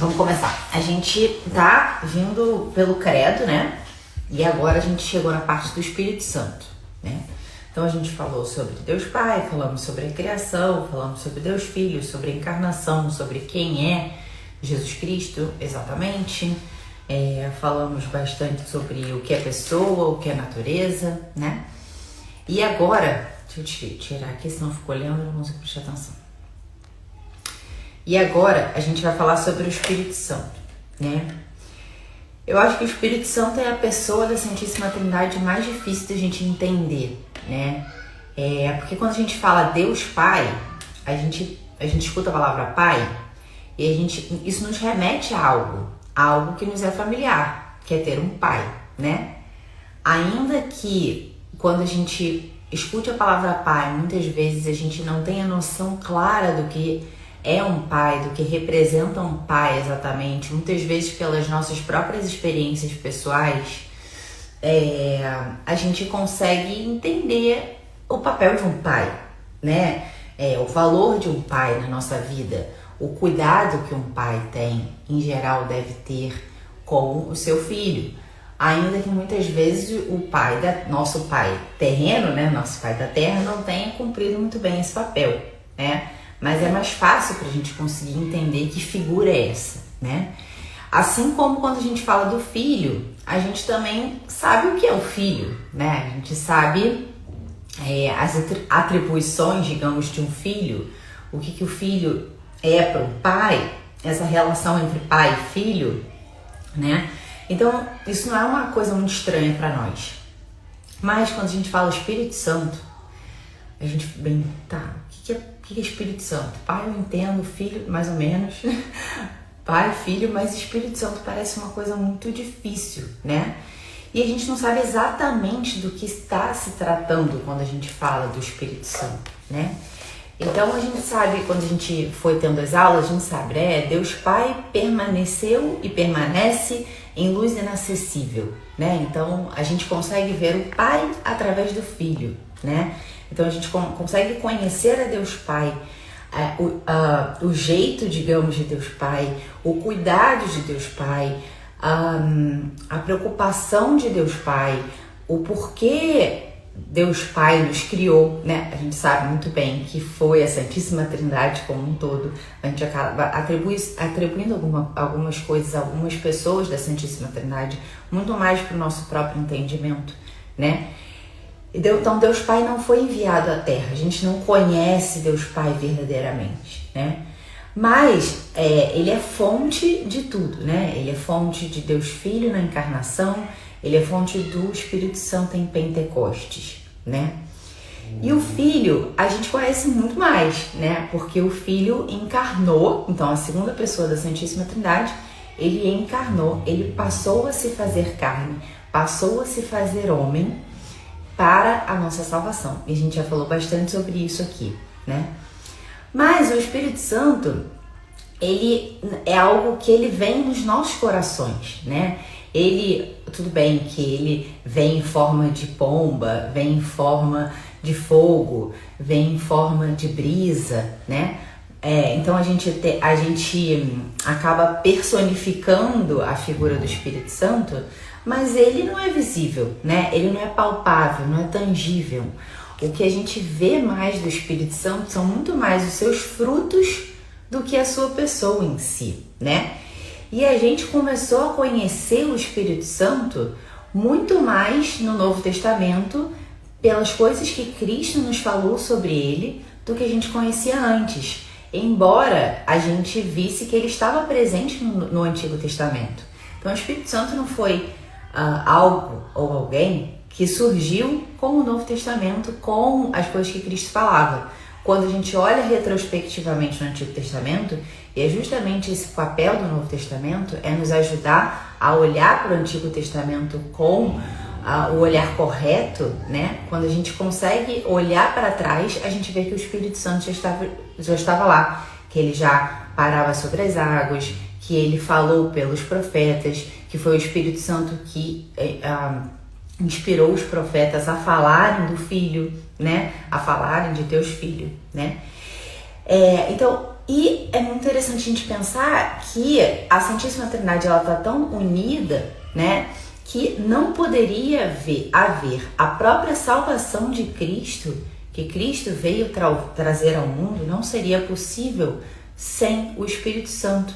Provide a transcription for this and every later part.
Vamos começar. A gente tá vindo pelo credo, né? E agora a gente chegou na parte do Espírito Santo, né? Então a gente falou sobre Deus Pai, falamos sobre a criação, falamos sobre Deus Filho, sobre a encarnação, sobre quem é Jesus Cristo exatamente. Falamos bastante sobre o que é pessoa, o que é natureza, né? E agora, deixa eu tirar aqui, senão eu fico olhando e não consigo prestar atenção. E agora a gente vai falar sobre o Espírito Santo, né? Eu acho que o Espírito Santo é a pessoa da Santíssima Trindade mais difícil da gente entender, né? Porque quando a gente fala Deus Pai, a gente escuta a palavra Pai e isso nos remete a algo que nos é familiar, que é ter um pai, né? Ainda que quando a gente escute a palavra Pai, muitas vezes a gente não tem a noção clara do que é um pai, do que representa um pai exatamente, muitas vezes pelas nossas próprias experiências pessoais, a gente consegue entender o papel de um pai, né? O valor de um pai na nossa vida, o cuidado que um pai tem, em geral, deve ter com o seu filho. Ainda que muitas vezes o nosso pai terreno, né, nosso pai da terra, não tenha cumprido muito bem esse papel, né? Mas é mais fácil para a gente conseguir entender que figura é essa, né? Assim como quando a gente fala do filho, a gente também sabe o que é o filho, né? A gente sabe as atribuições, digamos, de um filho, o que o filho é para o pai, essa relação entre pai e filho, né? Então, isso não é uma coisa muito estranha para nós. Mas quando a gente fala Espírito Santo, a gente o que é Espírito Santo? Pai eu entendo, filho mais ou menos, pai, filho, mas Espírito Santo parece uma coisa muito difícil, né? E a gente não sabe exatamente do que está se tratando quando a gente fala do Espírito Santo, né? Então a gente sabe, quando a gente foi tendo as aulas, a gente sabe, Deus Pai permaneceu e permanece em luz inacessível, né? Então a gente consegue ver o Pai através do Filho, né? Então a gente consegue conhecer a Deus Pai, o jeito, digamos, de Deus Pai, o cuidado de Deus Pai, a preocupação de Deus Pai, o porquê Deus Pai nos criou, né? A gente sabe muito bem que foi a Santíssima Trindade como um todo. A gente acaba atribuindo algumas coisas, algumas pessoas da Santíssima Trindade, muito mais para o nosso próprio entendimento, né? Então Deus Pai não foi enviado à Terra, a gente não conhece Deus Pai verdadeiramente, né? Mas ele é fonte de tudo, né? Ele é fonte de Deus Filho na encarnação, ele é fonte do Espírito Santo em Pentecostes, né? E o Filho a gente conhece muito mais, né? Porque o Filho encarnou, então a segunda pessoa da Santíssima Trindade, ele encarnou, ele passou a se fazer carne, passou a se fazer homem, para a nossa salvação. E a gente já falou bastante sobre isso aqui, né? Mas o Espírito Santo, ele é algo que ele vem nos nossos corações, né? Tudo bem que ele vem em forma de pomba, vem em forma de fogo, vem em forma de brisa, né? Então a gente acaba personificando a figura do Espírito Santo, mas ele não é visível, né? Ele não é palpável, não é tangível. O que a gente vê mais do Espírito Santo são muito mais os seus frutos do que a sua pessoa em si, né? E a gente começou a conhecer o Espírito Santo muito mais no Novo Testamento pelas coisas que Cristo nos falou sobre ele do que a gente conhecia antes, embora a gente visse que ele estava presente no Antigo Testamento. Então o Espírito Santo não foi algo ou alguém que surgiu com o Novo Testamento, com as coisas que Cristo falava. Quando a gente olha retrospectivamente no Antigo Testamento, e é justamente esse papel do Novo Testamento, é nos ajudar a olhar para o Antigo Testamento com o olhar correto, né? Quando a gente consegue olhar para trás, a gente vê que o Espírito Santo já estava lá, que ele já parava sobre as águas, que ele falou pelos profetas, que foi o Espírito Santo que inspirou os profetas a falarem do Filho, né? A falarem de Deus Filho, né? Então, e é muito interessante a gente pensar que a Santíssima Trindade ela tá tão unida, né, que não poderia haver a própria salvação de Cristo, que Cristo veio trazer ao mundo, não seria possível sem o Espírito Santo.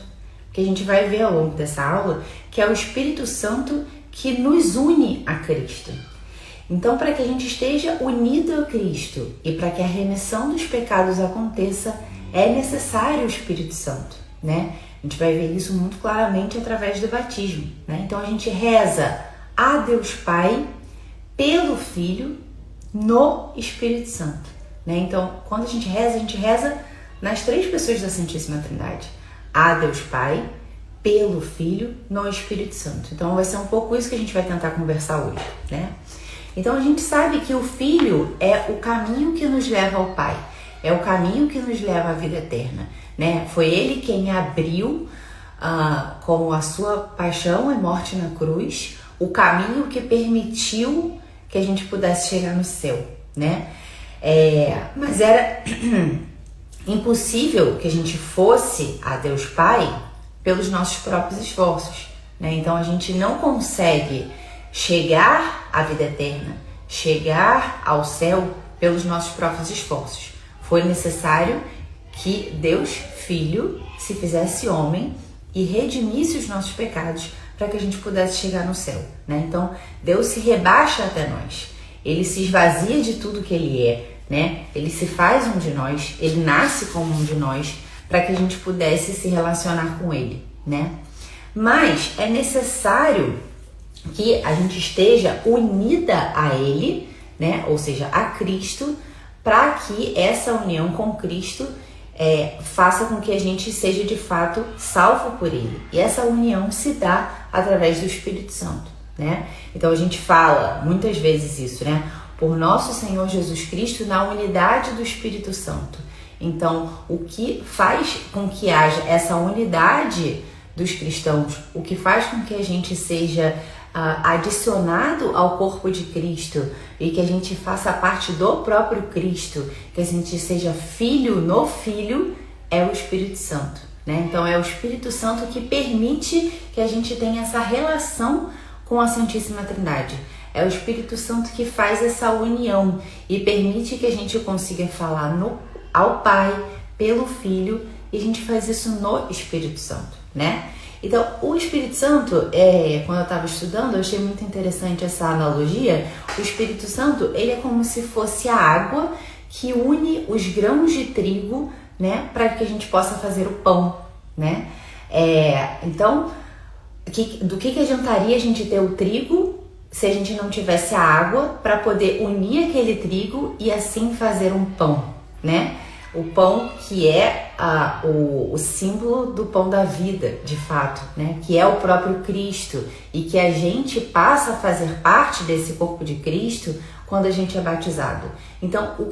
Que a gente vai ver ao longo dessa aula, que é o Espírito Santo que nos une a Cristo. Então, para que a gente esteja unido a Cristo e para que a remissão dos pecados aconteça, é necessário o Espírito Santo, né? A gente vai ver isso muito claramente através do batismo, né? Então, a gente reza a Deus Pai pelo Filho no Espírito Santo, né? Então, quando a gente reza nas três pessoas da Santíssima Trindade. A Deus Pai, pelo Filho, no Espírito Santo. Então vai ser um pouco isso que a gente vai tentar conversar hoje, né? Então a gente sabe que o Filho é o caminho que nos leva ao Pai, é o caminho que nos leva à vida eterna, né? Foi Ele quem abriu com a sua paixão e morte na cruz, o caminho que permitiu que a gente pudesse chegar no céu, né? Mas era impossível que a gente fosse a Deus Pai pelos nossos próprios esforços, né? Então a gente não consegue chegar à vida eterna, chegar ao céu pelos nossos próprios esforços. Foi necessário que Deus Filho se fizesse homem e redimisse os nossos pecados para que a gente pudesse chegar no céu, né? Então Deus se rebaixa até nós, Ele se esvazia de tudo que Ele é, né? Ele se faz um de nós, Ele nasce como um de nós para que a gente pudesse se relacionar com Ele, né? Mas é necessário que a gente esteja unida a Ele, né? Ou seja, a Cristo, para que essa união com Cristo faça com que a gente seja de fato salvo por Ele. E essa união se dá através do Espírito Santo, né? Então a gente fala muitas vezes isso, né? Por nosso Senhor Jesus Cristo na unidade do Espírito Santo. Então, o que faz com que haja essa unidade dos cristãos, o que faz com que a gente seja adicionado ao corpo de Cristo e que a gente faça parte do próprio Cristo, que a gente seja filho no Filho, é o Espírito Santo, né? Então, é o Espírito Santo que permite que a gente tenha essa relação com a Santíssima Trindade. É o Espírito Santo que faz essa união e permite que a gente consiga falar ao Pai, pelo Filho, e a gente faz isso no Espírito Santo, né? Então, o Espírito Santo, quando eu estava estudando, eu achei muito interessante essa analogia. O Espírito Santo, ele é como se fosse a água que une os grãos de trigo, né? Para que a gente possa fazer o pão, né? Então, do que adiantaria a gente ter o trigo se a gente não tivesse a água para poder unir aquele trigo e assim fazer um pão, né? O pão que é o símbolo do pão da vida, de fato, né? Que é o próprio Cristo e que a gente passa a fazer parte desse corpo de Cristo quando a gente é batizado. Então, o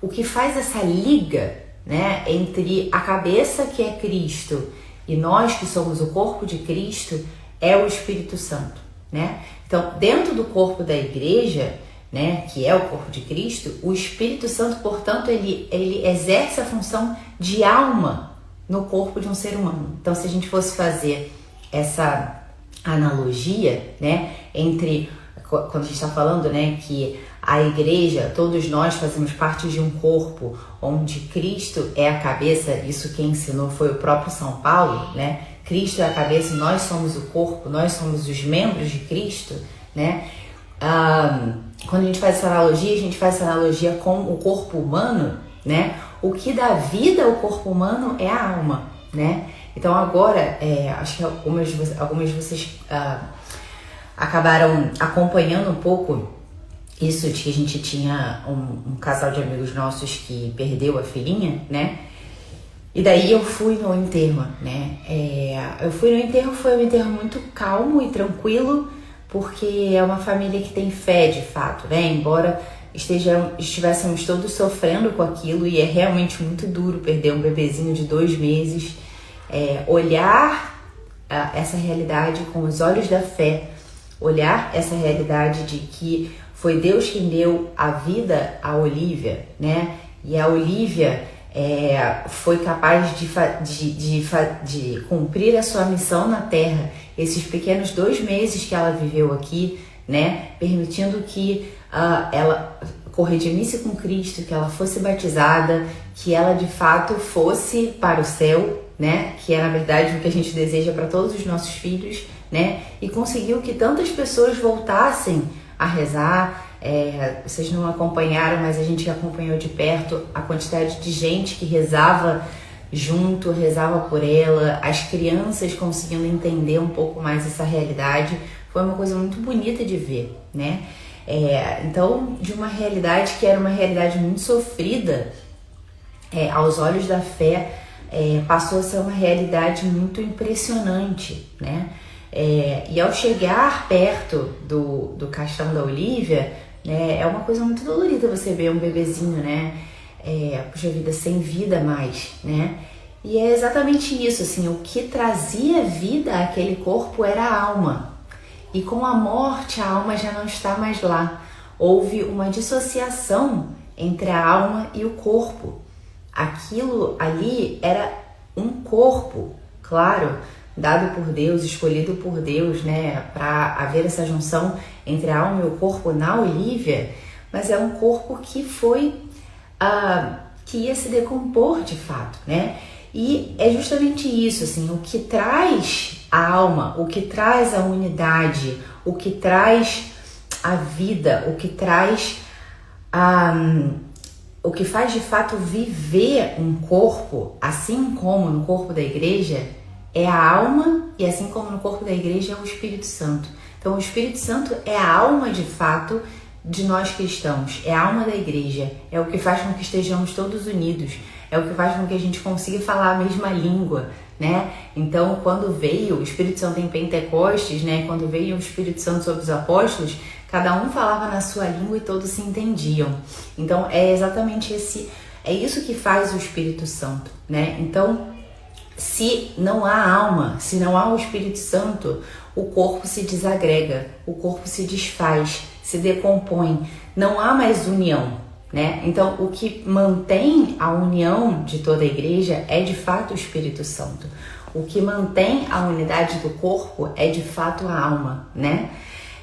que faz essa liga, né, entre a cabeça que é Cristo e nós que somos o corpo de Cristo é o Espírito Santo, né? Então, dentro do corpo da igreja, né, que é o corpo de Cristo, o Espírito Santo, portanto, ele exerce a função de alma no corpo de um ser humano. Então, se a gente fosse fazer essa analogia, né, entre quando a gente está falando, né, que a igreja, todos nós fazemos parte de um corpo onde Cristo é a cabeça, isso quem ensinou foi o próprio São Paulo, né? Cristo é a cabeça, nós somos o corpo, nós somos os membros de Cristo, né? Quando a gente faz essa analogia com o corpo humano, né? O que dá vida ao corpo humano é a alma, né? Então agora, acho que algumas de vocês acabaram acompanhando um pouco isso de que a gente tinha um casal de amigos nossos que perdeu a filhinha, né? E daí eu fui no enterro, né? Foi um enterro muito calmo e tranquilo, porque é uma família que tem fé de fato, né? Embora estivéssemos todos sofrendo com aquilo, e é realmente muito duro perder um bebezinho de 2 meses, olhar essa realidade com os olhos da fé, olhar essa realidade de que foi Deus quem deu a vida à Olivia, né? E a Olivia, foi capaz de cumprir a sua missão na Terra, esses pequenos 2 meses que ela viveu aqui, né, permitindo que ela corredimisse com Cristo, que ela fosse batizada, que ela de fato fosse para o céu, né, que é na verdade o que a gente deseja para todos os nossos filhos, né, e conseguiu que tantas pessoas voltassem a rezar. Vocês não acompanharam, mas a gente acompanhou de perto a quantidade de gente que rezava junto, rezava por ela, as crianças conseguindo entender um pouco mais essa realidade. Foi uma coisa muito bonita de ver, né? Então, de uma realidade que era uma realidade muito sofrida, aos olhos da fé, passou a ser uma realidade muito impressionante, né? E ao chegar perto do caixão da Olívia, né, é uma coisa muito dolorida você ver um bebezinho, né? Puxa vida, sem vida mais, né? E é exatamente isso, assim, o que trazia vida àquele corpo era a alma. E com a morte, a alma já não está mais lá. Houve uma dissociação entre a alma e o corpo. Aquilo ali era um corpo, claro, dado por Deus, escolhido por Deus, né, para haver essa junção entre a alma e o corpo na Olívia, mas é um corpo que que ia se decompor de fato, né? E é justamente isso, assim, o que traz a alma, o que traz a unidade, o que traz a vida, o que traz o que faz de fato viver um corpo, assim como no corpo da igreja, é a alma, e assim como no corpo da igreja é o Espírito Santo. Então o Espírito Santo é a alma de fato de nós cristãos, é a alma da igreja, é o que faz com que estejamos todos unidos, é o que faz com que a gente consiga falar a mesma língua, né? Então quando veio o Espírito Santo em Pentecostes, né, quando veio o Espírito Santo sobre os apóstolos, cada um falava na sua língua e todos se entendiam. Então é exatamente isso que faz o Espírito Santo, né? Então, se não há alma, se não há o Espírito Santo, o corpo se desagrega, o corpo se desfaz, se decompõe, não há mais união, né? Então, o que mantém a união de toda a igreja é de fato o Espírito Santo. O que mantém a unidade do corpo é de fato a alma, né?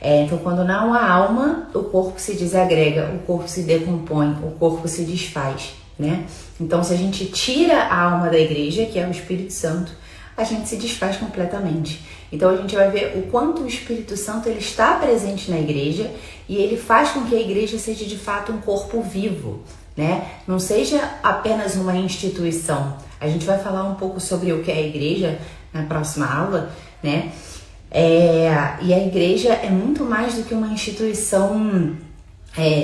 Então, quando não há alma, o corpo se desagrega, o corpo se decompõe, o corpo se desfaz, né? Então, se a gente tira a alma da igreja, que é o Espírito Santo, a gente se desfaz completamente. Então, a gente vai ver o quanto o Espírito Santo ele está presente na igreja e ele faz com que a igreja seja de fato um corpo vivo, né? Não seja apenas uma instituição. A gente vai falar um pouco sobre o que é a igreja na próxima aula, né? E a igreja é muito mais do que uma instituição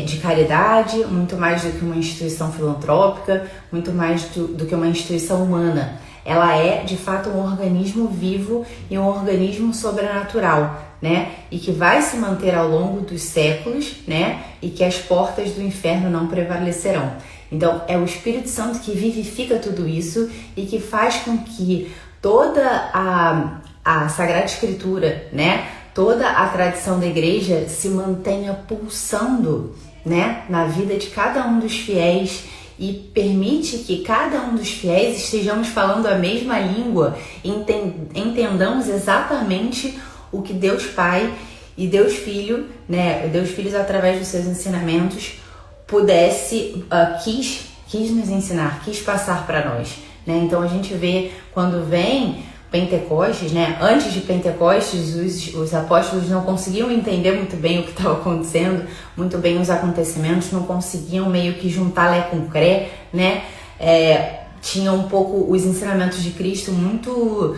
de caridade, muito mais do que uma instituição filantrópica, muito mais do que uma instituição humana. Ela é, de fato, um organismo vivo e um organismo sobrenatural, né? E que vai se manter ao longo dos séculos, né? E que as portas do inferno não prevalecerão. Então, é o Espírito Santo que vivifica tudo isso e que faz com que toda a Sagrada Escritura, né? Toda a tradição da igreja se mantenha pulsando, né? Na vida de cada um dos fiéis e permite que cada um dos fiéis estejamos falando a mesma língua, entendamos exatamente o que Deus Pai e Deus Filho, né? Deus Filho através dos seus ensinamentos quis nos ensinar, quis passar para nós, né? Então a gente vê quando vem Pentecostes, né? Antes de Pentecostes, os apóstolos não conseguiam entender muito bem o que estava acontecendo, muito bem os acontecimentos, não conseguiam meio que juntar Lé com Cré, né? Tinham um pouco os ensinamentos de Cristo muito,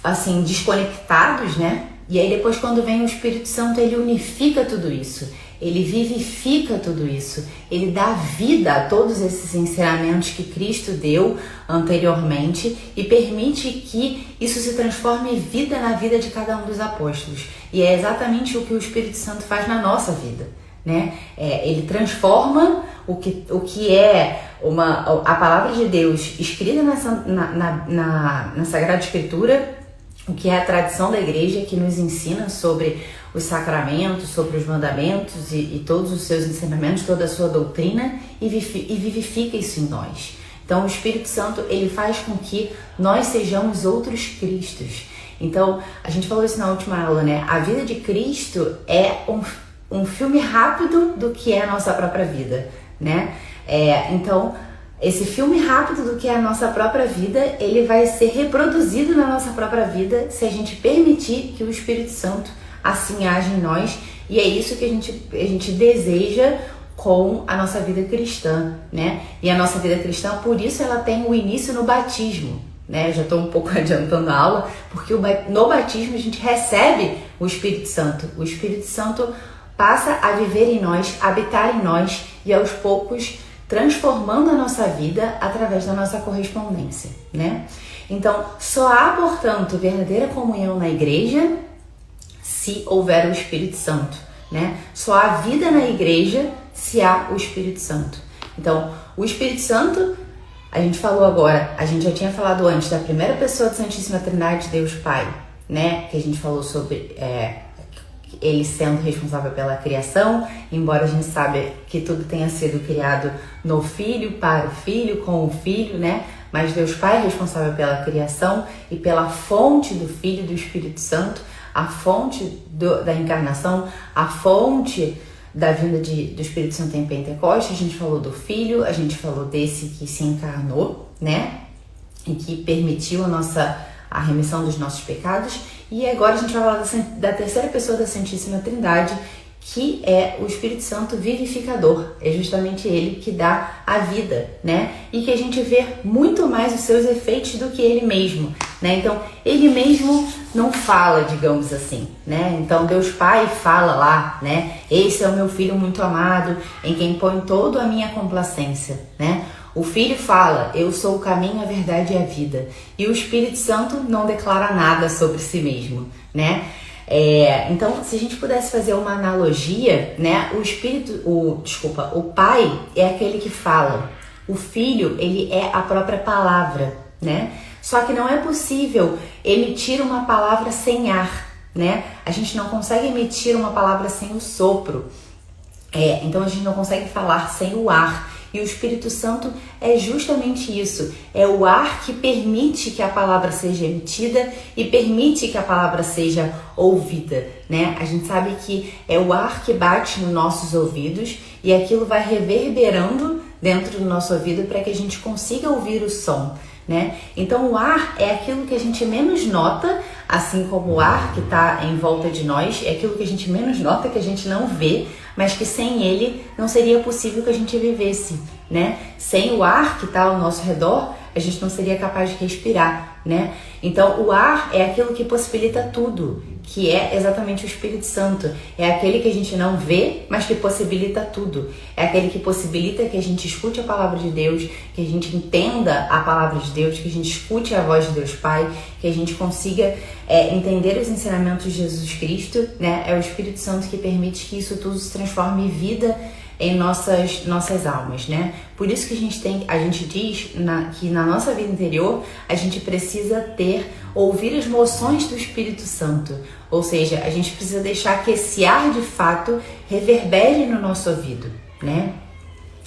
assim, desconectados, né? E aí depois quando vem o Espírito Santo, ele unifica tudo isso. Ele vivifica tudo isso, ele dá vida a todos esses ensinamentos que Cristo deu anteriormente e permite que isso se transforme em vida na vida de cada um dos apóstolos. E é exatamente o que o Espírito Santo faz na nossa vida, né? Ele transforma o que é a palavra de Deus escrita na Sagrada Escritura, o que é a tradição da igreja que nos ensina sobre os sacramentos, sobre os mandamentos e todos os seus ensinamentos, toda a sua doutrina e vivifica isso em nós. Então o Espírito Santo, ele faz com que nós sejamos outros Cristos. Então a gente falou isso na última aula, né? A vida de Cristo é um filme rápido do que é a nossa própria vida, né? Então esse filme rápido do que é a nossa própria vida, ele vai ser reproduzido na nossa própria vida se a gente permitir que o Espírito Santo assim age em nós, e é isso que a gente deseja com a nossa vida cristã, né? E a nossa vida cristã, por isso ela tem o início no batismo, né? Eu já estou um pouco adiantando a aula, porque no batismo a gente recebe o Espírito Santo. O Espírito Santo passa a viver em nós, habitar em nós e aos poucos transformando a nossa vida através da nossa correspondência, né? Então, só há, portanto, verdadeira comunhão na igreja se houver o Espírito Santo, né? Só há vida na igreja se há o Espírito Santo. Então, o Espírito Santo, a gente falou agora, a gente já tinha falado antes da primeira pessoa da Santíssima Trindade, Deus Pai, né? Que a gente falou sobre ele sendo responsável pela criação, embora a gente saiba que tudo tenha sido criado no Filho, para o Filho, com o Filho, né? Mas Deus Pai é responsável pela criação e pela fonte do Filho e do Espírito Santo, a fonte da encarnação, a fonte da vinda do Espírito Santo em Pentecostes. A gente falou do Filho, a gente falou desse que se encarnou, né? E que permitiu a remissão dos nossos pecados. E agora a gente vai falar da terceira pessoa da Santíssima Trindade, que é o Espírito Santo vivificador. É justamente ele que dá a vida, né? E que a gente vê muito mais os seus efeitos do que ele mesmo, né? Então, ele mesmo não fala, digamos assim, né? Então, Deus Pai fala lá, né? Esse é o meu Filho muito amado, em quem põe toda a minha complacência, né? O Filho fala, eu sou o caminho, a verdade e a vida. E o Espírito Santo não declara nada sobre si mesmo, né? Então, se a gente pudesse fazer uma analogia, né? O Pai é aquele que fala. O Filho, ele é a própria palavra, né? Só que não é possível emitir uma palavra sem ar, né? A gente não consegue emitir uma palavra sem o sopro. Então, a gente não consegue falar sem o ar. E o Espírito Santo é justamente isso, é o ar que permite que a palavra seja emitida e permite que a palavra seja ouvida, né? A gente sabe que é o ar que bate nos nossos ouvidos e aquilo vai reverberando dentro do nosso ouvido para que a gente consiga ouvir o som, né? Então o ar é aquilo que a gente menos nota, assim como o ar que está em volta de nós, é aquilo que a gente menos nota, que a gente não vê, mas que sem ele não seria possível que a gente vivesse, né? Sem o ar que está ao nosso redor, a gente não seria capaz de respirar, né? Então o ar é aquilo que possibilita tudo, que é exatamente o Espírito Santo. É aquele que a gente não vê, mas que possibilita tudo. É aquele que possibilita que a gente escute a palavra de Deus, que a gente entenda a palavra de Deus, que a gente escute a voz de Deus Pai, que a gente consiga entender os ensinamentos de Jesus Cristo, né? É o Espírito Santo que permite que isso tudo se transforme em vida em nossas almas, né? Por isso que a gente diz que na nossa vida interior a gente precisa ouvir as moções do Espírito Santo, ou seja, a gente precisa deixar que esse ar de fato reverbere no nosso ouvido, né?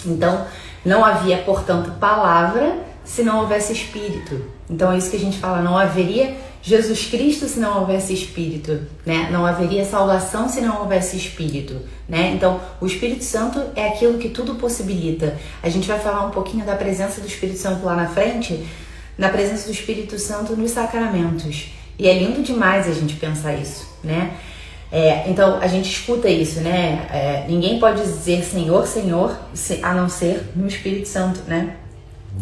Então, não havia, portanto, palavra se não houvesse Espírito. Então é isso que a gente fala, não haveria Jesus Cristo se não houvesse Espírito, né? Não haveria salvação se não houvesse Espírito, né? Então, o Espírito Santo é aquilo que tudo possibilita. A gente vai falar um pouquinho da presença do Espírito Santo lá na frente, na presença do Espírito Santo nos sacramentos. E é lindo demais a gente pensar isso, né? Então, a gente escuta isso, né? Ninguém pode dizer Senhor, Senhor, a não ser no Espírito Santo, né?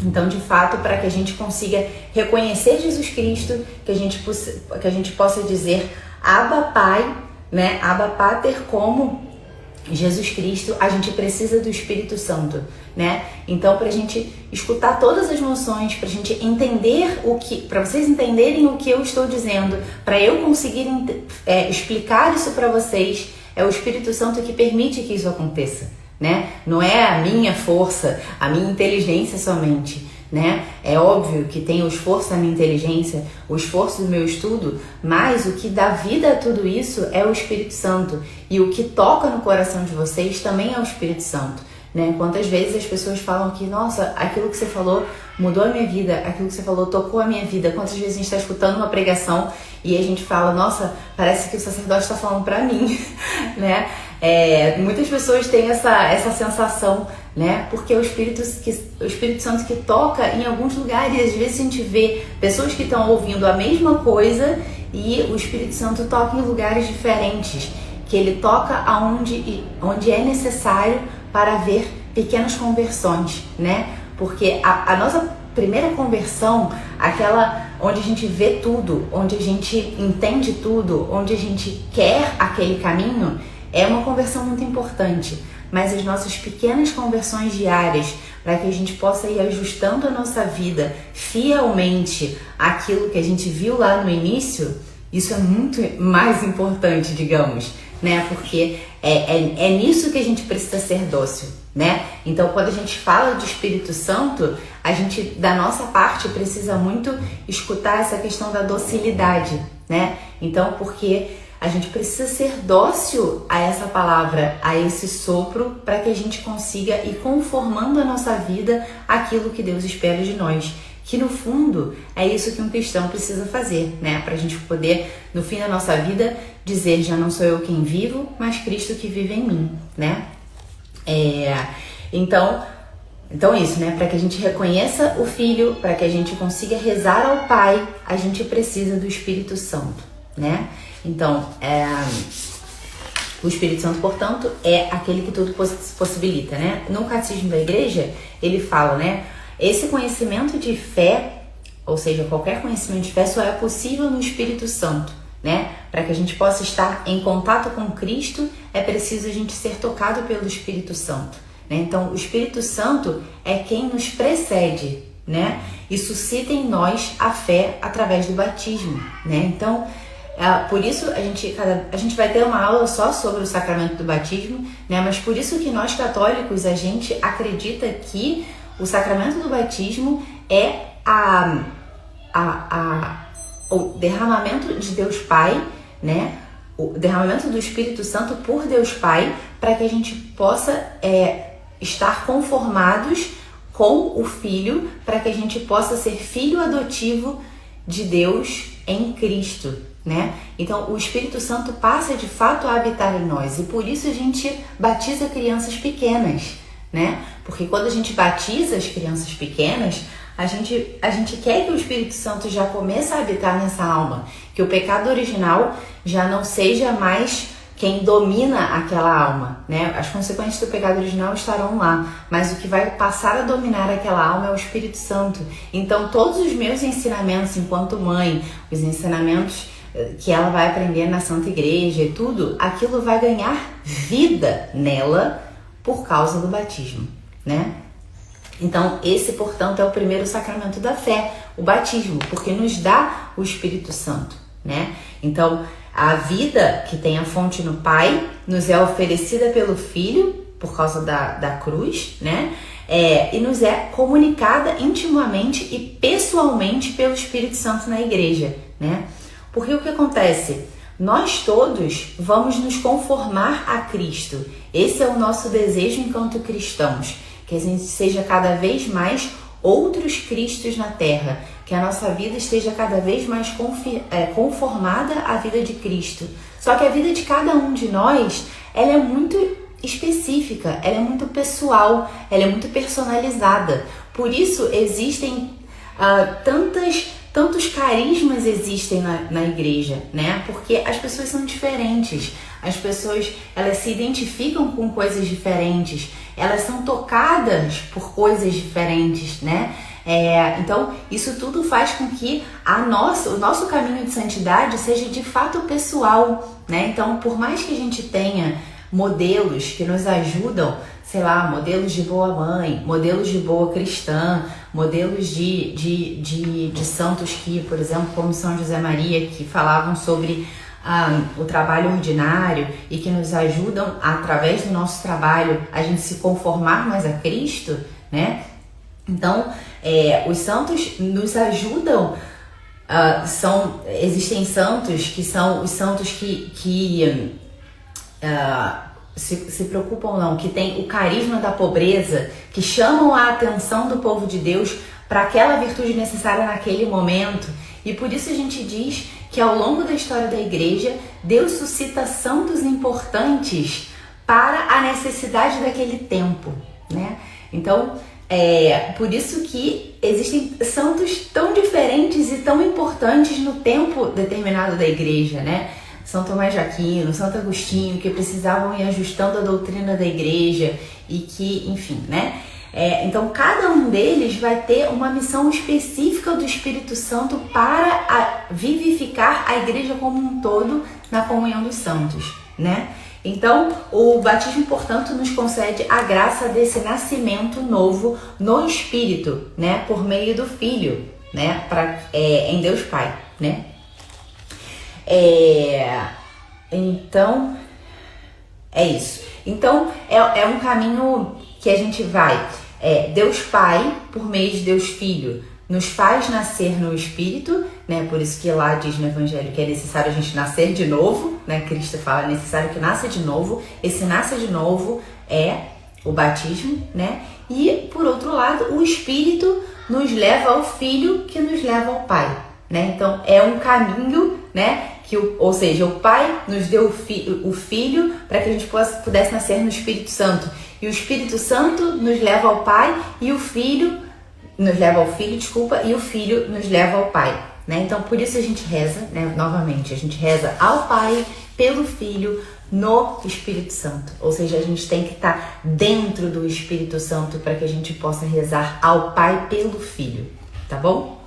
Então, de fato, para que a gente consiga reconhecer Jesus Cristo, que a gente possa dizer Abba Pai, né? Abba Pater como Jesus Cristo, a gente precisa do Espírito Santo, né? Então, para a gente escutar todas as moções, para a gente entender para vocês entenderem o que eu estou dizendo, para eu conseguir explicar isso para vocês, é o Espírito Santo que permite que isso aconteça, né? Não é a minha força, a minha inteligência somente, né? É óbvio que tem o esforço da minha inteligência, o esforço do meu estudo, mas o que dá vida a tudo isso é o Espírito Santo. E o que toca no coração de vocês também é o Espírito Santo, né? Quantas vezes as pessoas falam que, nossa, aquilo que você falou mudou a minha vida, aquilo que você falou tocou a minha vida. Quantas vezes a gente está escutando uma pregação e a gente fala, nossa, parece que o sacerdote está falando para mim, né? Muitas pessoas têm essa sensação, né? Porque o Espírito Santo que toca em alguns lugares. Às vezes a gente vê pessoas que estão ouvindo a mesma coisa e o Espírito Santo toca em lugares diferentes, que ele toca onde é necessário para haver pequenas conversões, né? Porque a nossa primeira conversão, aquela onde a gente vê tudo, onde a gente entende tudo, onde a gente quer aquele caminho, é uma conversão muito importante. Mas as nossas pequenas conversões diárias, para que a gente possa ir ajustando a nossa vida fielmente àquilo que a gente viu lá no início, isso é muito mais importante, digamos, né? Porque é nisso que a gente precisa ser dócil, né? Então, quando a gente fala de Espírito Santo, a gente, da nossa parte, precisa muito escutar essa questão da docilidade, né? Então, porque a gente precisa ser dócil a essa palavra, a esse sopro, para que a gente consiga ir conformando a nossa vida àquilo que Deus espera de nós. Que no fundo é isso que um cristão precisa fazer, né? Para a gente poder, no fim da nossa vida, dizer, já não sou eu quem vivo, mas Cristo que vive em mim, né? Então isso, né? Para que a gente reconheça o Filho, para que a gente consiga rezar ao Pai, a gente precisa do Espírito Santo, né? Então, o Espírito Santo, portanto, é aquele que tudo possibilita, né? No Catecismo da Igreja, ele fala, né? Esse conhecimento de fé, ou seja, qualquer conhecimento de fé, só é possível no Espírito Santo, né? Para que a gente possa estar em contato com Cristo, é preciso a gente ser tocado pelo Espírito Santo, né? Então, o Espírito Santo é quem nos precede, né? E suscita em nós a fé através do batismo, né? Então, por isso a gente vai ter uma aula só sobre o sacramento do batismo, né? Mas por isso que nós católicos, a gente acredita que o sacramento do batismo é o derramamento de Deus Pai, né? O derramamento do Espírito Santo por Deus Pai, para que a gente possa estar conformados com o Filho, para que a gente possa ser filho adotivo de Deus em Cristo, né? Então o Espírito Santo passa de fato a habitar em nós, e por isso a gente batiza crianças pequenas, né? Porque quando a gente batiza as crianças pequenas, a gente quer que o Espírito Santo já comece a habitar nessa alma, que o pecado original já não seja mais quem domina aquela alma, né? As consequências do pecado original estarão lá, mas o que vai passar a dominar aquela alma é o Espírito Santo. Então todos os meus ensinamentos enquanto mãe, os ensinamentos que ela vai aprender na Santa Igreja e tudo, aquilo vai ganhar vida nela por causa do batismo, né? Então, esse, portanto, é o primeiro sacramento da fé, o batismo, porque nos dá o Espírito Santo, né? Então, a vida que tem a fonte no Pai nos é oferecida pelo Filho, por causa da cruz, né? E nos é comunicada intimamente e pessoalmente pelo Espírito Santo na Igreja, né? Porque o que acontece? Nós todos vamos nos conformar a Cristo. Esse é o nosso desejo enquanto cristãos, que a gente seja cada vez mais outros Cristos na Terra, que a nossa vida esteja cada vez mais conformada à vida de Cristo. Só que a vida de cada um de nós, ela é muito específica, ela é muito pessoal, ela é muito personalizada. Por isso existem tantos carismas existem na igreja, né? Porque as pessoas são diferentes, as pessoas, elas se identificam com coisas diferentes, elas são tocadas por coisas diferentes, né? Então, isso tudo faz com que o nosso caminho de santidade seja de fato pessoal, né? Então, por mais que a gente tenha modelos que nos ajudam, sei lá, modelos de boa mãe, modelos de boa cristã, modelos de santos que, por exemplo, como São José Maria, que falavam sobre o trabalho ordinário e que nos ajudam, através do nosso trabalho, a gente se conformar mais a Cristo, né? Então, Os santos nos ajudam. Existem santos que são os santos que se preocupam, não, que tem o carisma da pobreza, que chamam a atenção do povo de Deus para aquela virtude necessária naquele momento. E por isso a gente diz que ao longo da história da igreja, Deus suscita santos importantes para a necessidade daquele tempo, né? Então, por isso que existem santos tão diferentes e tão importantes no tempo determinado da igreja, né? São Tomás de Aquino, Santo Agostinho, que precisavam ir ajustando a doutrina da igreja e que, enfim, né? Então, cada um deles vai ter uma missão específica do Espírito Santo para vivificar a igreja como um todo na comunhão dos santos, né? Então, o batismo, portanto, nos concede a graça desse nascimento novo no Espírito, né? Por meio do Filho, né? Em Deus Pai, né? Então, é isso. Então, é um caminho que a gente vai. Deus Pai, por meio de Deus Filho, nos faz nascer no Espírito, né? Por isso que lá diz no Evangelho que é necessário a gente nascer de novo, né? Cristo fala, é necessário que nasça de novo. Esse nascer de novo é o batismo, né? E, por outro lado, o Espírito nos leva ao Filho, que nos leva ao Pai, né? Então, é um caminho, né? Ou seja, o Pai nos deu o Filho para que a gente pudesse nascer no Espírito Santo. E o Espírito Santo nos leva ao Pai e o Filho nos leva ao Filho, e o Filho nos leva ao Pai, né? Então, por isso a gente reza, né? Novamente, a gente reza ao Pai, pelo Filho, no Espírito Santo. Ou seja, a gente tem que estar dentro do Espírito Santo para que a gente possa rezar ao Pai pelo Filho, tá bom?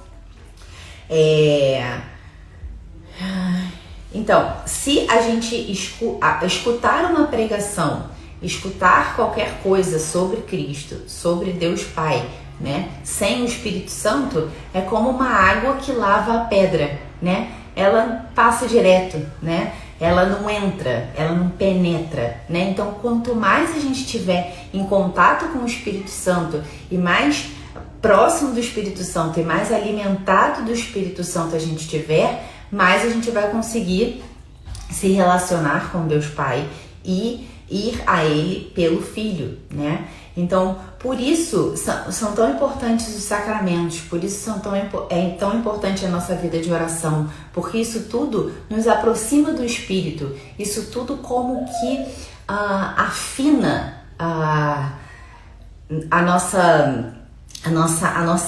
Então, se a gente escutar uma pregação, escutar qualquer coisa sobre Cristo, sobre Deus Pai, né, sem o Espírito Santo, é como uma água que lava a pedra, né? Ela passa direto, né? Ela não entra, ela não penetra, né? Então, quanto mais a gente estiver em contato com o Espírito Santo e mais próximo do Espírito Santo e mais alimentado do Espírito Santo a gente tiver, mais a gente vai conseguir se relacionar com Deus Pai e ir a Ele pelo Filho, né? Então, por isso são tão importantes os sacramentos, por isso é tão importante a nossa vida de oração, porque isso tudo nos aproxima do Espírito, isso tudo como que afina a nossa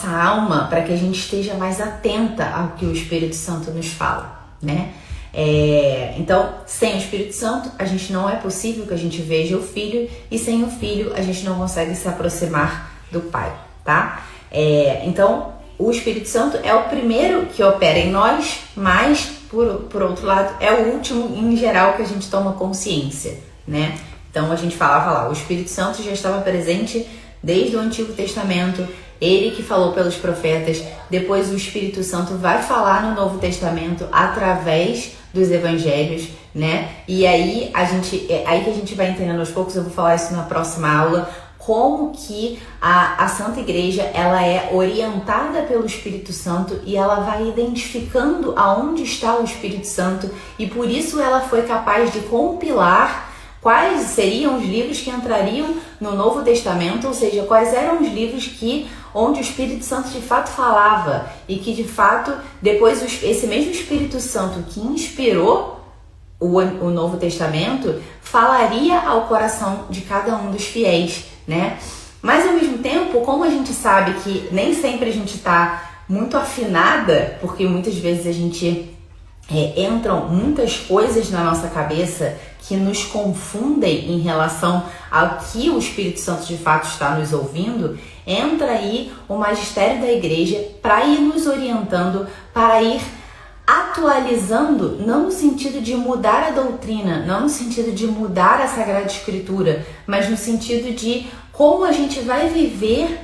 alma para que a gente esteja mais atenta ao que o Espírito Santo nos fala, né? Então, sem o Espírito Santo, a gente não é possível que a gente veja o Filho, e sem o Filho a gente não consegue se aproximar do Pai, tá? Então, o Espírito Santo é o primeiro que opera em nós, mas, por outro lado, é o último em geral que a gente toma consciência, né? Então, a gente falava lá, o Espírito Santo já estava presente desde o Antigo Testamento, ele que falou pelos profetas, depois o Espírito Santo vai falar no Novo Testamento através dos evangelhos, né? E aí aí que a gente vai entendendo aos poucos, eu vou falar isso na próxima aula, como que a Santa Igreja, ela é orientada pelo Espírito Santo e ela vai identificando aonde está o Espírito Santo, e por isso ela foi capaz de compilar quais seriam os livros que entrariam no Novo Testamento, ou seja, quais eram os livros onde o Espírito Santo de fato falava, e que de fato depois esse mesmo Espírito Santo que inspirou o Novo Testamento falaria ao coração de cada um dos fiéis, né? Mas ao mesmo tempo, como a gente sabe que nem sempre a gente está muito afinada, porque muitas vezes a gente entram muitas coisas na nossa cabeça que nos confundem em relação ao que o Espírito Santo de fato está nos ouvindo, entra aí o magistério da igreja para ir nos orientando, para ir atualizando, não no sentido de mudar a doutrina, não no sentido de mudar a Sagrada Escritura, mas no sentido de como a gente vai viver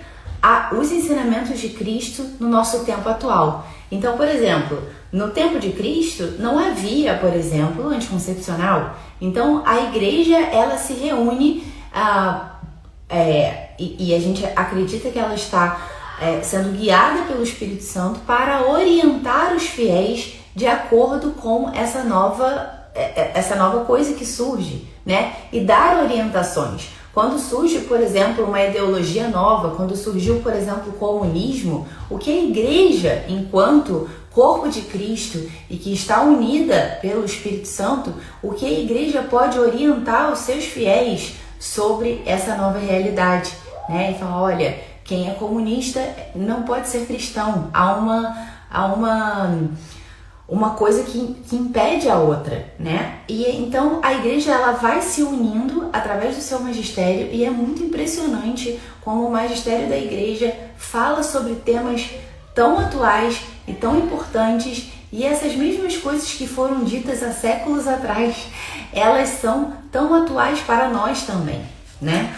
os ensinamentos de Cristo no nosso tempo atual. Então, por exemplo, no tempo de Cristo não havia, por exemplo, anticoncepcional. Então, a igreja, ela se reúne e a gente acredita que ela está sendo guiada pelo Espírito Santo para orientar os fiéis de acordo com essa nova coisa que surge, né? E dar orientações. Quando surge, por exemplo, uma ideologia nova, quando surgiu, por exemplo, o comunismo, o que a igreja, enquanto corpo de Cristo e que está unida pelo Espírito Santo, o que a igreja pode orientar os seus fiéis sobre essa nova realidade, né? Então, olha, quem é comunista não pode ser cristão. Há uma coisa que impede a outra, né? E então a igreja ela vai se unindo através do seu magistério, e é muito impressionante como o magistério da igreja fala sobre temas tão atuais e tão importantes, e essas mesmas coisas que foram ditas há séculos atrás, elas são tão atuais para nós também, né?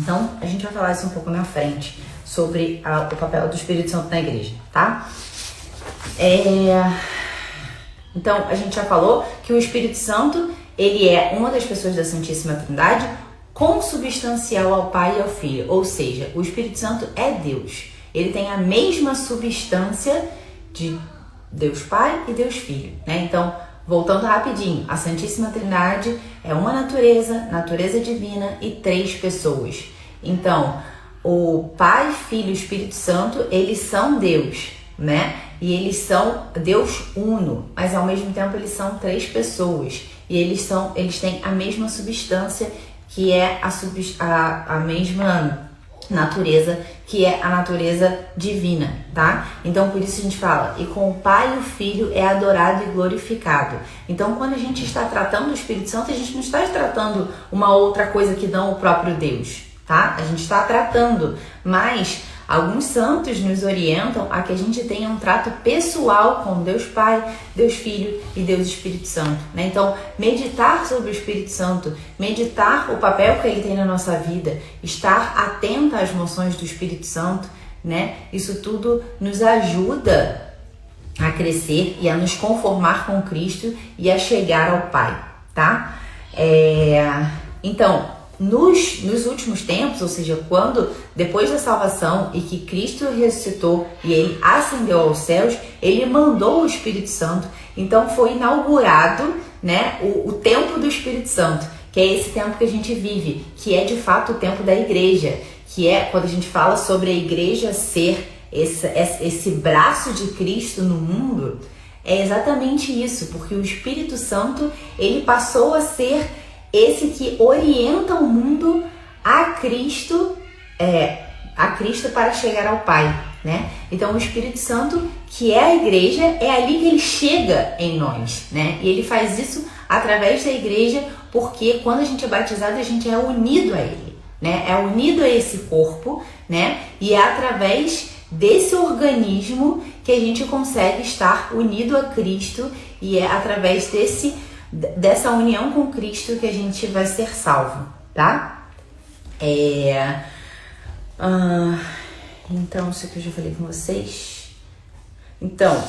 Então a gente vai falar isso um pouco na frente, sobre o papel do Espírito Santo na igreja, tá? Então, a gente já falou que o Espírito Santo, ele é uma das pessoas da Santíssima Trindade, consubstancial ao Pai e ao Filho. Ou seja, o Espírito Santo é Deus. Ele tem a mesma substância de Deus Pai e Deus Filho, né? Então, voltando rapidinho, a Santíssima Trindade é uma natureza divina e 3 pessoas. Então, o Pai, Filho e Espírito Santo, eles são Deus, né? E eles são Deus uno, mas ao mesmo tempo eles são 3 pessoas. E eles têm a mesma substância, que é a mesma natureza, que é a natureza divina, tá? Então por isso a gente fala, e com o Pai e o Filho é adorado e glorificado. Então quando a gente está tratando o Espírito Santo, a gente não está tratando uma outra coisa que não o próprio Deus, tá? A gente está tratando, mas alguns santos nos orientam a que a gente tenha um trato pessoal com Deus Pai, Deus Filho e Deus Espírito Santo, né? Então, meditar sobre o Espírito Santo, meditar o papel que ele tem na nossa vida, estar atenta às moções do Espírito Santo, né? Isso tudo nos ajuda a crescer e a nos conformar com Cristo e a chegar ao Pai, tá? Então, nos últimos tempos, ou seja, quando depois da salvação e que Cristo ressuscitou e ele ascendeu aos céus, ele mandou o Espírito Santo. Então foi inaugurado, né, o tempo do Espírito Santo, que é esse tempo que a gente vive, que é de fato o tempo da igreja, que é quando a gente fala sobre a igreja ser esse braço de Cristo no mundo. É exatamente isso, porque o Espírito Santo ele passou a ser esse que orienta o mundo a Cristo para chegar ao Pai, né? Então o Espírito Santo, que é a igreja, é ali que ele chega em nós, né? E ele faz isso através da igreja, porque quando a gente é batizado, a gente é unido a ele, né? É unido a esse corpo, né? E é através desse organismo que a gente consegue estar unido a Cristo, e é através dessa união com Cristo que a gente vai ser salvo, tá? Então, isso que eu já falei com vocês. Então,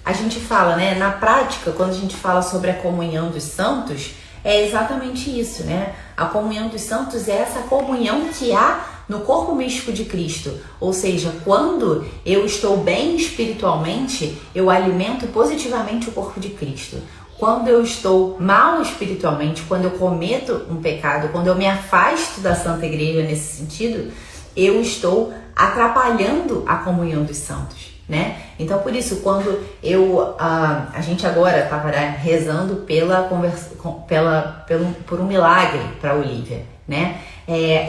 a gente fala, né? Na prática, quando a gente fala sobre a comunhão dos santos, é exatamente isso, né? A comunhão dos santos é essa comunhão que há no corpo místico de Cristo. Ou seja, quando eu estou bem espiritualmente, eu alimento positivamente o corpo de Cristo. Quando eu estou mal espiritualmente, quando eu cometo um pecado, quando eu me afasto da Santa Igreja nesse sentido, eu estou atrapalhando a comunhão dos santos, né? Então, por isso, quando a gente agora estava rezando por um milagre para a Olivia, né?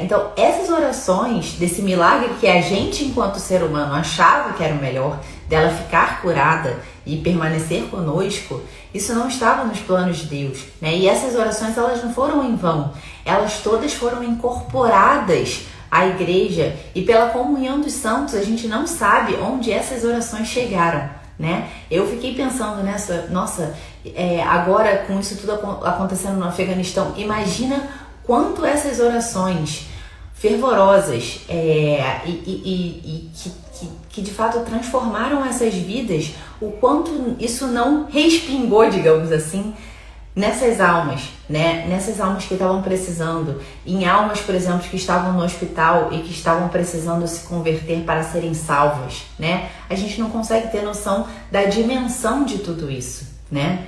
Então, essas orações desse milagre que a gente, enquanto ser humano, achava que era o melhor, dela ficar curada e permanecer conosco, isso não estava nos planos de Deus, né? E essas orações, elas não foram em vão, elas todas foram incorporadas à igreja, e pela comunhão dos santos a gente não sabe onde essas orações chegaram, né? Eu fiquei pensando nessa, nossa, agora com isso tudo acontecendo no Afeganistão, imagina quanto essas orações fervorosas que de fato transformaram essas vidas, o quanto isso não respingou, digamos assim, nessas almas, né? Nessas almas que estavam precisando, em almas, por exemplo, que estavam no hospital e que estavam precisando se converter para serem salvas, né? A gente não consegue ter noção da dimensão de tudo isso, né?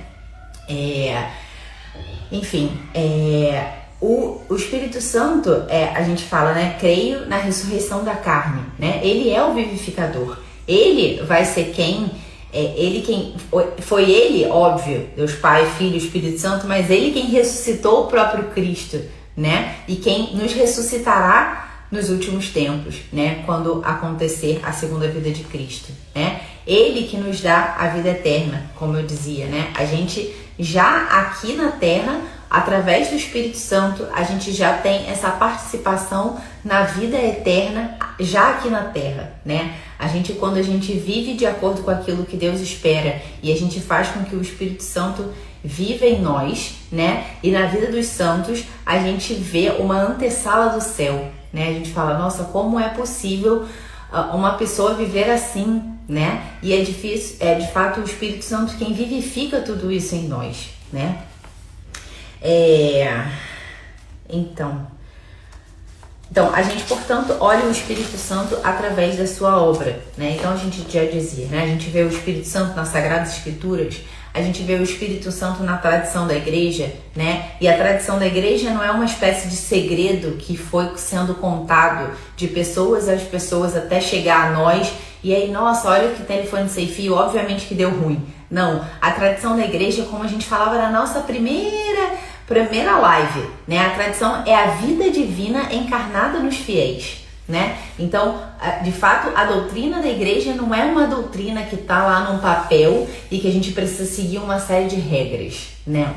O Espírito Santo, a gente fala, né? Creio na ressurreição da carne, né? Ele é o vivificador. Ele vai ser foi ele, óbvio, Deus Pai, Filho, Espírito Santo, mas ele quem ressuscitou o próprio Cristo, né? E quem nos ressuscitará nos últimos tempos, né? Quando acontecer a segunda vida de Cristo, né? Ele que nos dá a vida eterna, como eu dizia, né? A gente já aqui na Terra, através do Espírito Santo, a gente já tem essa participação na vida eterna já aqui na Terra, né? Quando a gente vive de acordo com aquilo que Deus espera e a gente faz com que o Espírito Santo viva em nós, né? E na vida dos santos, a gente vê uma antessala do céu, né? A gente fala, nossa, como é possível uma pessoa viver assim, né? E é difícil, de fato o Espírito Santo quem vivifica tudo isso em nós, né? Então, a gente, portanto, olha o Espírito Santo através da sua obra, né? Então, a gente já dizia, né? A gente vê o Espírito Santo nas Sagradas Escrituras, a gente vê o Espírito Santo na tradição da igreja, né? E a tradição da igreja não é uma espécie de segredo que foi sendo contado de pessoas às pessoas até chegar a nós. E aí, nossa, olha que telefone sem fio, obviamente que deu ruim. Não, a tradição da igreja, como a gente falava na nossa primeira live, né? A tradição é a vida divina encarnada nos fiéis, né? Então, de fato, a doutrina da igreja não é uma doutrina que tá lá num papel e que a gente precisa seguir uma série de regras, né?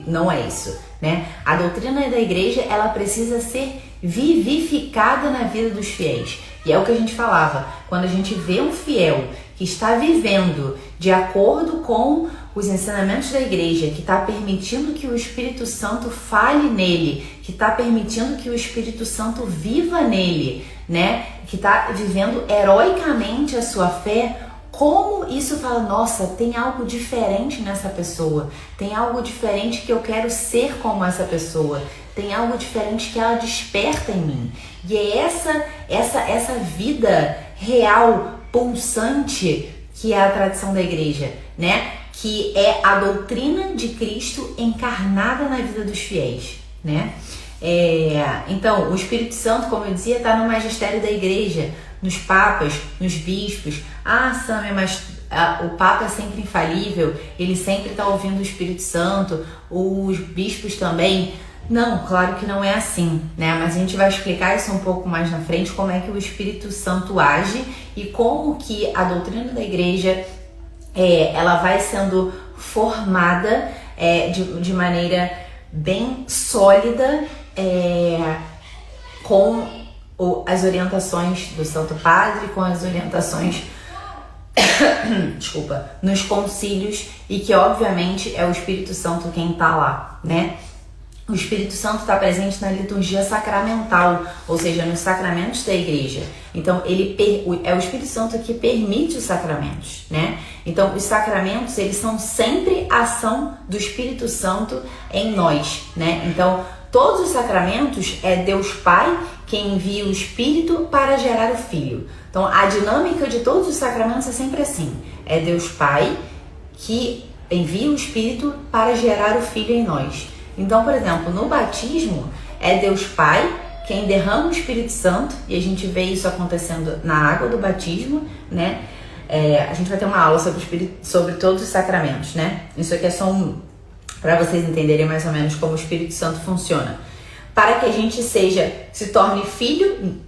Não é isso, né? A doutrina da igreja, ela precisa ser vivificada na vida dos fiéis. E é o que a gente falava, quando a gente vê um fiel que está vivendo de acordo com os ensinamentos da igreja, que está permitindo que o Espírito Santo fale nele, que está permitindo que o Espírito Santo viva nele, né? Que está vivendo heroicamente a sua fé, como isso fala, nossa, tem algo diferente nessa pessoa, tem algo diferente que eu quero ser como essa pessoa, tem algo diferente que ela desperta em mim. E é essa vida real, pulsante, que é a tradição da igreja, né? Que é a doutrina de Cristo encarnada na vida dos fiéis, né? Então, o Espírito Santo, como eu dizia, está no magistério da igreja, nos papas, nos bispos. Ah, Samia, mas o Papa é sempre infalível, ele sempre está ouvindo o Espírito Santo, os bispos também. Não, claro que não é assim, né? Mas a gente vai explicar isso um pouco mais na frente, como é que o Espírito Santo age e como que a doutrina da igreja ela vai sendo formada de maneira bem sólida com as orientações do Santo Padre, com as orientações nos concílios, e que obviamente é o Espírito Santo quem está lá, né? O Espírito Santo está presente na liturgia sacramental, ou seja, nos sacramentos da igreja. Então, é o Espírito Santo que permite os sacramentos, né? Então, os sacramentos, eles são sempre a ação do Espírito Santo em nós, né? Então, todos os sacramentos é Deus Pai quem envia o Espírito para gerar o Filho. Então, a dinâmica de todos os sacramentos é sempre assim. É Deus Pai que envia o Espírito para gerar o Filho em nós. Então, por exemplo, no batismo, é Deus Pai quem derrama o Espírito Santo, e a gente vê isso acontecendo na água do batismo, né? A gente vai ter uma aula sobre todos os sacramentos, né? Isso aqui é só para vocês entenderem mais ou menos como o Espírito Santo funciona. Para que a gente se torne filho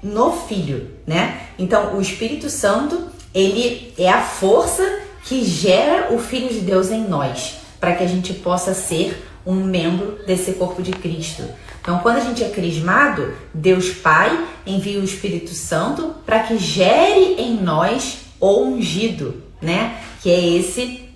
no Filho, né? Então, o Espírito Santo, ele é a força que gera o Filho de Deus em nós, para que a gente possa ser um membro desse corpo de Cristo. Então, quando a gente é crismado, Deus Pai envia o Espírito Santo para que gere em nós o ungido, né? Que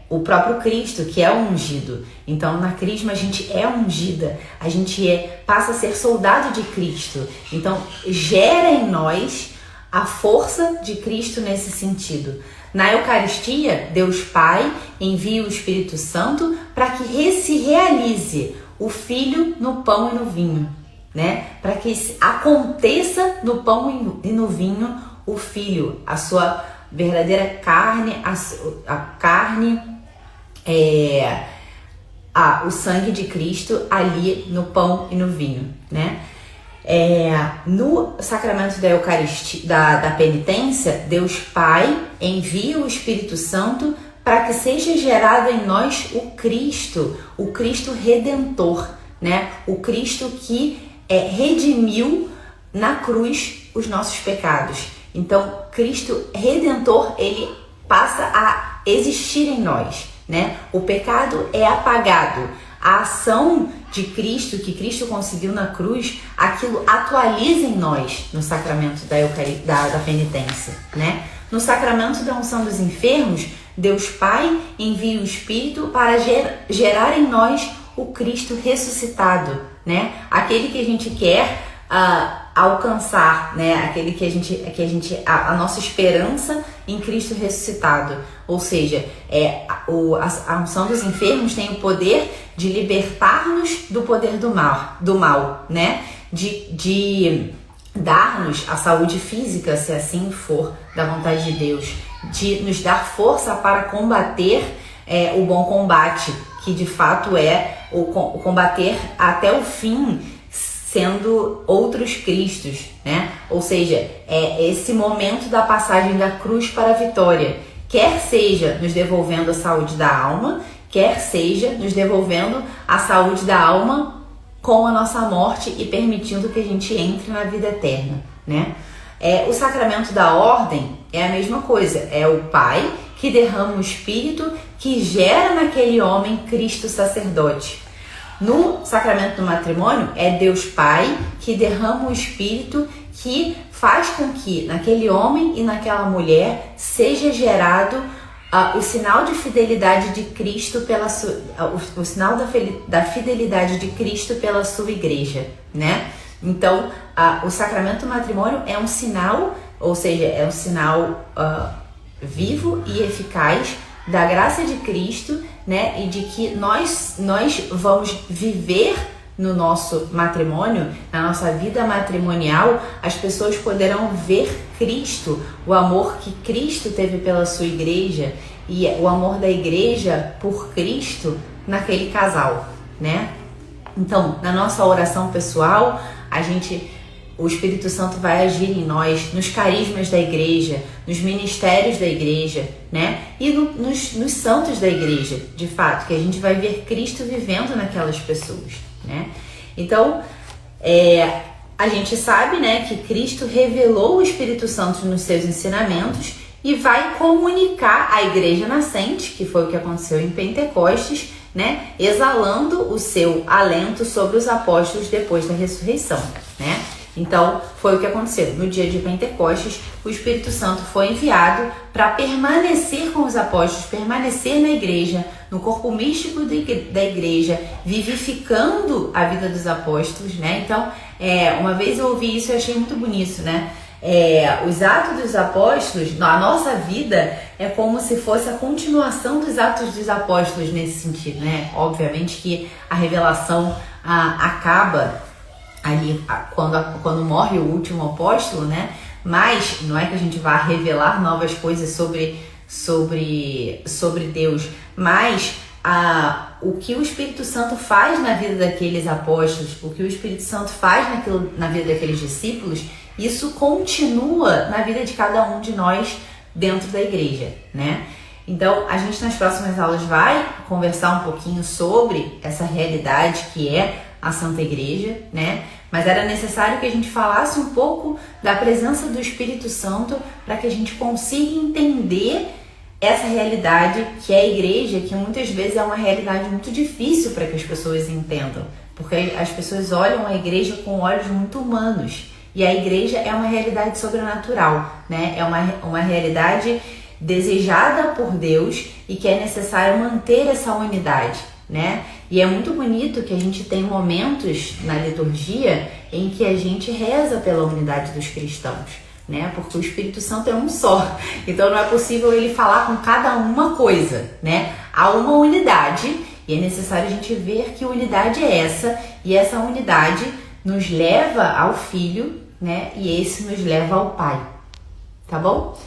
o próprio Cristo, que é o ungido. Então, na crisma a gente é ungida, a gente passa a ser soldado de Cristo. Então, gera em nós a força de Cristo nesse sentido. Na Eucaristia, Deus Pai envia o Espírito Santo para que se realize o Filho no pão e no vinho, né? Para que aconteça no pão e no vinho o Filho, a sua verdadeira carne, a carne, o sangue de Cristo ali no pão e no vinho, né? No sacramento da Eucaristia, da penitência, Deus Pai envia o Espírito Santo para que seja gerado em nós o Cristo Redentor, né? O Cristo que redimiu na cruz os nossos pecados. Então, Cristo Redentor, ele passa a existir em nós, né? O pecado é apagado. A ação de Cristo, que Cristo conseguiu na cruz, aquilo atualiza em nós no sacramento da penitência, né? No sacramento da unção dos enfermos, Deus Pai envia o Espírito para gerar em nós o Cristo ressuscitado, né? Aquele que a gente quer alcançar, né? Aquele a nossa esperança em Cristo ressuscitado. Ou seja, a unção dos enfermos tem o poder de libertar-nos do poder do mal, né? De dar-nos a saúde física, se assim for da vontade de Deus, de nos dar força para combater o bom combate, que de fato é o combater até o fim, sendo outros Cristos, né? Ou seja, é esse momento da passagem da cruz para a vitória, quer seja nos devolvendo a saúde da alma, quer seja nos devolvendo a saúde da alma com a nossa morte e permitindo que a gente entre na vida eterna, né? O sacramento da ordem é a mesma coisa, é o Pai que derrama o Espírito que gera naquele homem Cristo sacerdote. No sacramento do matrimônio, é Deus Pai que derrama o Espírito que faz com que naquele homem e naquela mulher seja gerado o sinal de fidelidade de Cristo o sinal da fidelidade de Cristo pela sua igreja, né? Então, o sacramento do matrimônio é um sinal, ou seja, é um sinal vivo e eficaz da graça de Cristo, né? E de que nós vamos viver no nosso matrimônio, na nossa vida matrimonial, as pessoas poderão ver Cristo, o amor que Cristo teve pela sua igreja e o amor da igreja por Cristo naquele casal, né? Então, na nossa oração pessoal, o Espírito Santo vai agir em nós, nos carismas da igreja, nos ministérios da igreja, né? E nos santos da igreja, de fato, que a gente vai ver Cristo vivendo naquelas pessoas, né? Então, a gente sabe, né, que Cristo revelou o Espírito Santo nos seus ensinamentos e vai comunicar à igreja nascente, que foi o que aconteceu em Pentecostes, né? Exalando o seu alento sobre os apóstolos depois da ressurreição, né? Então, foi o que aconteceu. No dia de Pentecostes, o Espírito Santo foi enviado para permanecer com os apóstolos, permanecer na igreja, no corpo místico da igreja, vivificando a vida dos apóstolos, né? Então, uma vez eu ouvi isso e achei muito bonito, né? Os atos dos apóstolos, a nossa vida é como se fosse a continuação dos atos dos apóstolos nesse sentido, né? Obviamente que a revelação acaba ali quando morre o último apóstolo, né? Mas não é que a gente vá revelar novas coisas sobre Deus, mas o que o Espírito Santo faz na vida daqueles apóstolos, o que o Espírito Santo faz na vida daqueles discípulos, isso continua na vida de cada um de nós dentro da igreja, né? Então, a gente nas próximas aulas vai conversar um pouquinho sobre essa realidade que é a Santa Igreja, né? Mas era necessário que a gente falasse um pouco da presença do Espírito Santo para que a gente consiga entender essa realidade que é a igreja, que muitas vezes é uma realidade muito difícil para que as pessoas entendam, porque as pessoas olham a igreja com olhos muito humanos e a igreja é uma realidade sobrenatural, né? É uma realidade desejada por Deus e que é necessário manter essa unidade, né? E é muito bonito que a gente tem momentos na liturgia em que a gente reza pela unidade dos cristãos. né? Porque o Espírito Santo é um só. Então não é possível ele falar com cada uma coisa, né? Há uma unidade e é necessário a gente ver que unidade é essa, e essa unidade nos leva ao Filho, né? E esse nos leva ao Pai, tá bom?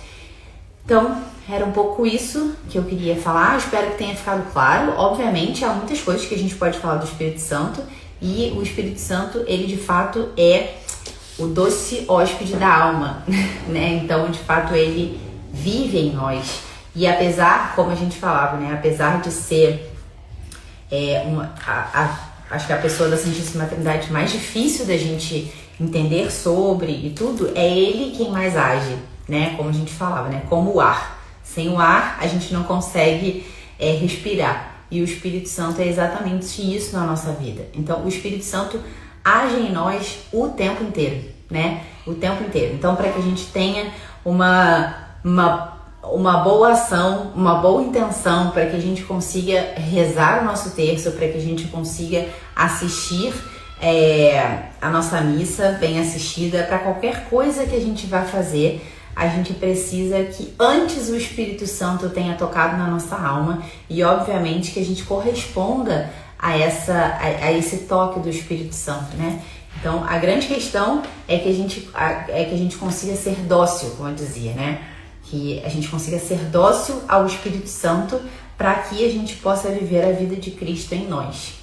Então, era um pouco isso que eu queria falar, espero que tenha ficado claro. Obviamente, há muitas coisas que a gente pode falar do Espírito Santo, e o Espírito Santo, ele de fato é o doce hóspede da alma, né? Então, de fato, ele vive em nós. E apesar, como a gente falava, né? Apesar de ser acho que a pessoa da Santíssima Trindade mais difícil da gente entender sobre e tudo, é ele quem mais age, né? Como a gente falava, né? Como o ar. Sem o ar, a gente não consegue respirar. E o Espírito Santo é exatamente isso na nossa vida. Então, o Espírito Santo age em nós o tempo inteiro, né? O tempo inteiro. Então, para que a gente tenha uma boa ação, uma boa intenção, para que a gente consiga rezar o nosso terço, para que a gente consiga assistir a nossa missa bem assistida, para qualquer coisa que a gente vai fazer, a gente precisa que antes o Espírito Santo tenha tocado na nossa alma e, obviamente, que a gente corresponda a esse toque do Espírito Santo, né? Então, a grande questão é que a gente consiga ser dócil, como eu dizia, né? Que a gente consiga ser dócil ao Espírito Santo para que a gente possa viver a vida de Cristo em nós.